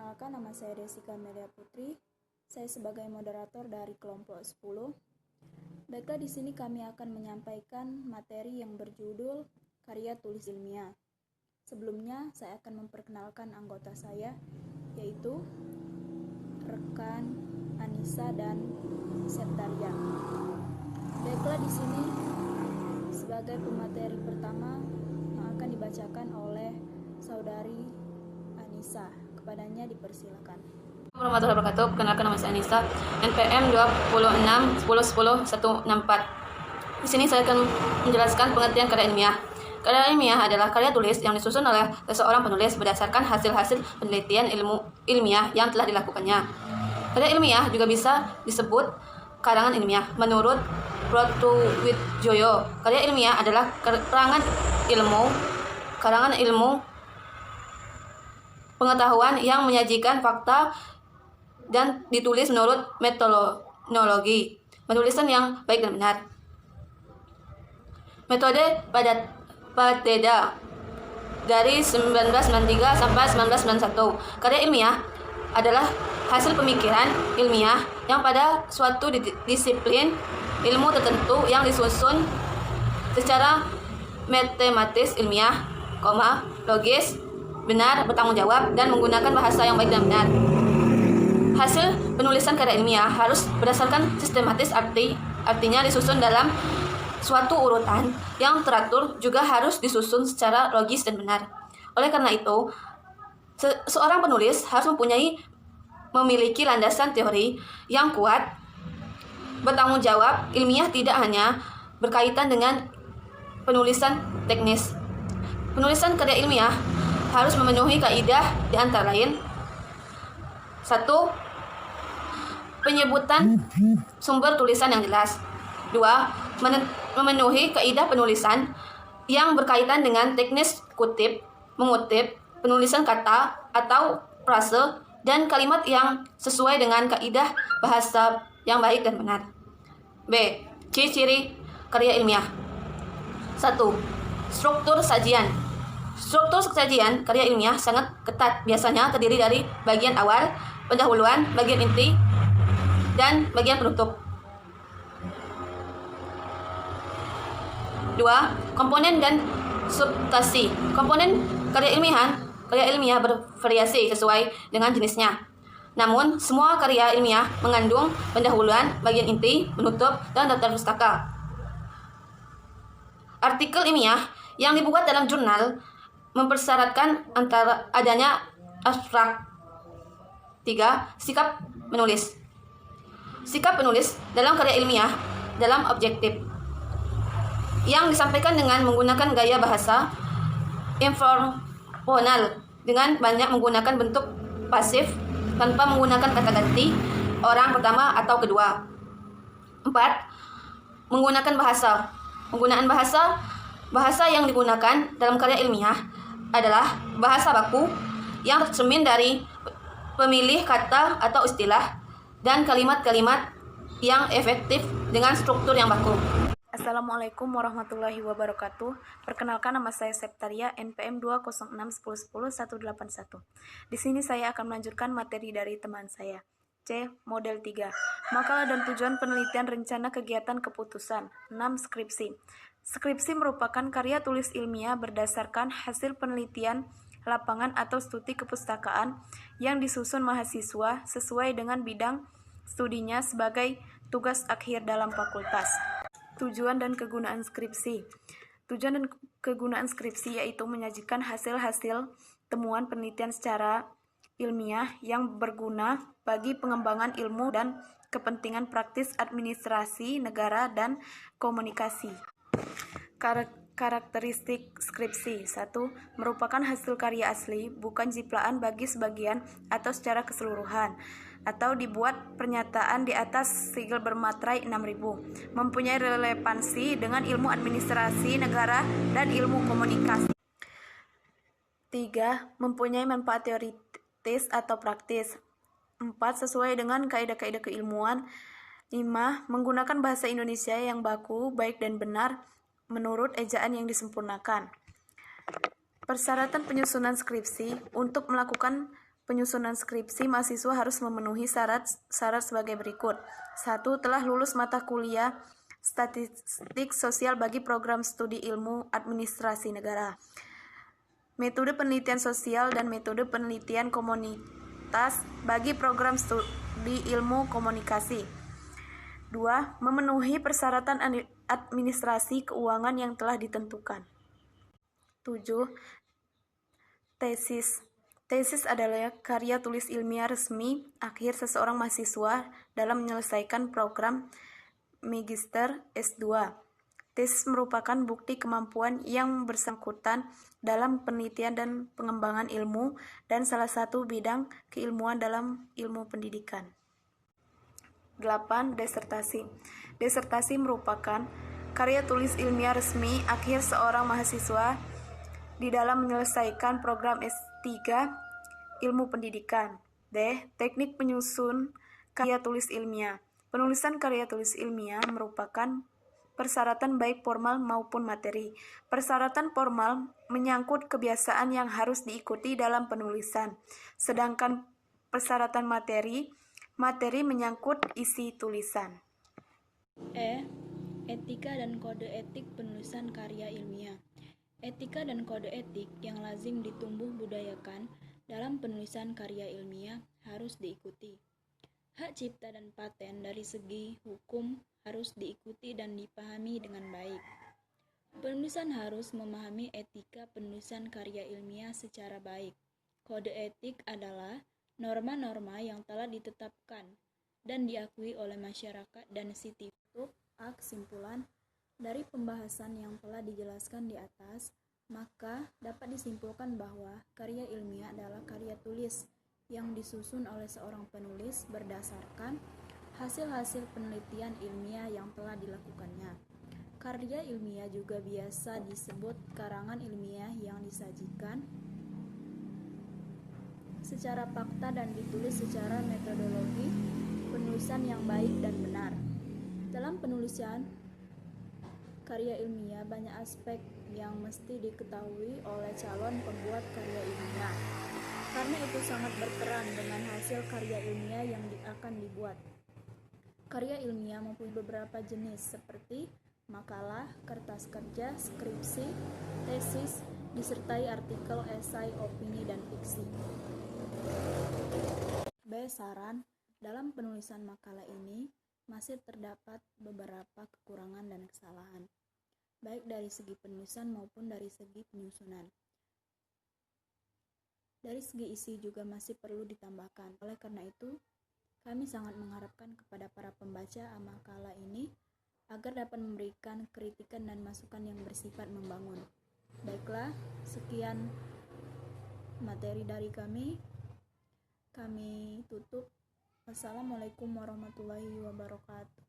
Perkenalkan, nama saya Desi Kamelia Putri. Saya sebagai moderator dari kelompok 10. Baiklah, di sini kami akan menyampaikan materi yang berjudul karya tulis ilmiah. Sebelumnya, saya akan memperkenalkan anggota saya, yaitu rekan Anissa dan Septaria. Baiklah, di sini sebagai pemateri pertama yang akan dibacakan oleh saudari Anissa. Kepadanya dipersilakan. Warahmatullahi wabarakatuh. Perkenalkan, nama saya Anissa, NPM 26101164. Di sini saya akan menjelaskan pengertian karya ilmiah. Karya ilmiah adalah karya tulis yang disusun oleh seseorang penulis berdasarkan hasil-hasil penelitian ilmiah yang telah dilakukannya. Karya ilmiah juga bisa disebut karangan ilmiah. Menurut Purwodjoyo, karya ilmiah adalah karangan ilmu pengetahuan yang menyajikan fakta dan ditulis menurut metodologi penulisan yang baik dan benar. Metode Pateda dari 1993 sampai 1991. Karya ilmiah adalah hasil pemikiran ilmiah yang pada suatu disiplin ilmu tertentu yang disusun secara matematis, ilmiah, logis, benar, bertanggung jawab, dan menggunakan bahasa yang baik dan benar. Hasil penulisan karya ilmiah harus berdasarkan sistematis, artinya disusun dalam suatu urutan yang teratur, juga harus disusun secara logis dan benar. Oleh karena itu, seorang penulis harus memiliki landasan teori yang kuat. Bertanggung jawab ilmiah tidak hanya berkaitan dengan penulisan teknis. Penulisan karya ilmiah harus memenuhi kaidah di antara lain: 1. Penyebutan sumber tulisan yang jelas. 2. Memenuhi kaidah penulisan yang berkaitan dengan teknis mengutip, penulisan kata atau frase dan kalimat yang sesuai dengan kaidah bahasa yang baik dan benar. B. Ciri-ciri karya ilmiah. 1. Struktur sajian. Struktur sajian karya ilmiah sangat ketat, biasanya terdiri dari bagian awal, pendahuluan, bagian inti, dan bagian penutup. 2. Komponen dan substansi. Komponen karya ilmiah bervariasi sesuai dengan jenisnya. Namun, semua karya ilmiah mengandung pendahuluan, bagian inti, penutup, dan daftar pustaka. Artikel ilmiah yang dibuat dalam jurnal mempersyaratkan antara adanya abstrak. 3. Sikap menulis. Sikap penulis dalam karya ilmiah dalam objektif yang disampaikan dengan menggunakan gaya bahasa informal dengan banyak menggunakan bentuk pasif tanpa menggunakan kata ganti orang pertama atau kedua. 4. Menggunakan bahasa. Penggunaan bahasa yang digunakan dalam karya ilmiah adalah bahasa baku yang tercermin dari pemilih kata atau istilah dan kalimat-kalimat yang efektif dengan struktur yang baku. Assalamualaikum warahmatullahi wabarakatuh. Perkenalkan, nama saya Septaria, NPM 206101181. Di sini saya akan melanjutkan materi dari teman saya. C. Model 3. Makalah dan tujuan penelitian rencana kegiatan keputusan. 6. Skripsi. Skripsi merupakan karya tulis ilmiah berdasarkan hasil penelitian lapangan atau studi kepustakaan yang disusun mahasiswa sesuai dengan bidang studinya sebagai tugas akhir dalam fakultas. Tujuan dan kegunaan skripsi. Tujuan dan kegunaan skripsi yaitu menyajikan hasil-hasil temuan penelitian secara ilmiah yang berguna bagi pengembangan ilmu dan kepentingan praktis administrasi negara dan komunikasi. Karakteristik skripsi. 1. Merupakan hasil karya asli, bukan ciptaan bagi sebagian atau secara keseluruhan, atau dibuat pernyataan di atas sigil bermaterai 6000. Mempunyai relevansi dengan ilmu administrasi negara dan ilmu komunikasi. 3. Mempunyai manfaat teoritis atau praktis. 4. Sesuai dengan kaidah-kaidah keilmuan. 5. Menggunakan bahasa Indonesia yang baku, baik dan benar menurut ejaan yang disempurnakan. Persyaratan penyusunan skripsi. Untuk melakukan Penyusunan skripsi mahasiswa harus memenuhi syarat sebagai berikut. 1. Telah lulus mata kuliah Statistik Sosial bagi program studi ilmu administrasi negara. Metode penelitian sosial dan metode penelitian komunitas bagi program studi ilmu komunikasi. 2. Memenuhi persyaratan administrasi keuangan yang telah ditentukan. 7. Tesis. Tesis adalah karya tulis ilmiah resmi akhir seseorang mahasiswa dalam menyelesaikan program Magister S2. Tesis merupakan bukti kemampuan yang bersangkutan dalam penelitian dan pengembangan ilmu dan salah satu bidang keilmuan dalam ilmu pendidikan. 8. Disertasi. Disertasi merupakan karya tulis ilmiah resmi akhir seorang mahasiswa di dalam menyelesaikan program S3 ilmu pendidikan. D. Teknik penyusun karya tulis ilmiah. Penulisan karya tulis ilmiah merupakan persyaratan baik formal maupun materi. Persyaratan formal menyangkut kebiasaan yang harus diikuti dalam penulisan, sedangkan persyaratan materi menyangkut isi tulisan. E. Etika dan kode etik penulisan karya ilmiah. Etika dan kode etik yang lazim ditumbuh budayakan dalam penulisan karya ilmiah harus diikuti. Hak cipta dan paten dari segi hukum harus diikuti dan dipahami dengan baik. Penulisan harus memahami etika penulisan karya ilmiah secara baik. Kode etik adalah norma-norma yang telah ditetapkan dan diakui oleh masyarakat dan sipil. Kesimpulan dari pembahasan yang telah dijelaskan di atas, maka dapat disimpulkan bahwa karya ilmiah adalah karya tulis yang disusun oleh seorang penulis berdasarkan hasil-hasil penelitian ilmiah yang telah dilakukannya. Karya ilmiah juga biasa disebut karangan ilmiah yang disajikan secara fakta dan ditulis secara metodologi penulisan yang baik dan benar. Dalam penulisan karya ilmiah banyak aspek yang mesti diketahui oleh calon pembuat karya ilmiah, karena itu sangat berperan dengan hasil karya ilmiah yang akan dibuat. Karya ilmiah mempunyai beberapa jenis seperti makalah, kertas kerja, skripsi, tesis, disertai artikel, esai, opini, dan fiksi. B. Saran. Dalam penulisan makalah ini masih terdapat beberapa kekurangan dan kesalahan, baik dari segi penulisan maupun dari segi penyusunan. Dari segi isi juga masih perlu ditambahkan. Oleh karena itu, kami sangat mengharapkan kepada para pembaca makalah ini agar dapat memberikan kritikan dan masukan yang bersifat membangun. Baiklah, sekian materi dari kami. Kami tutup. Wassalamualaikum warahmatullahi wabarakatuh.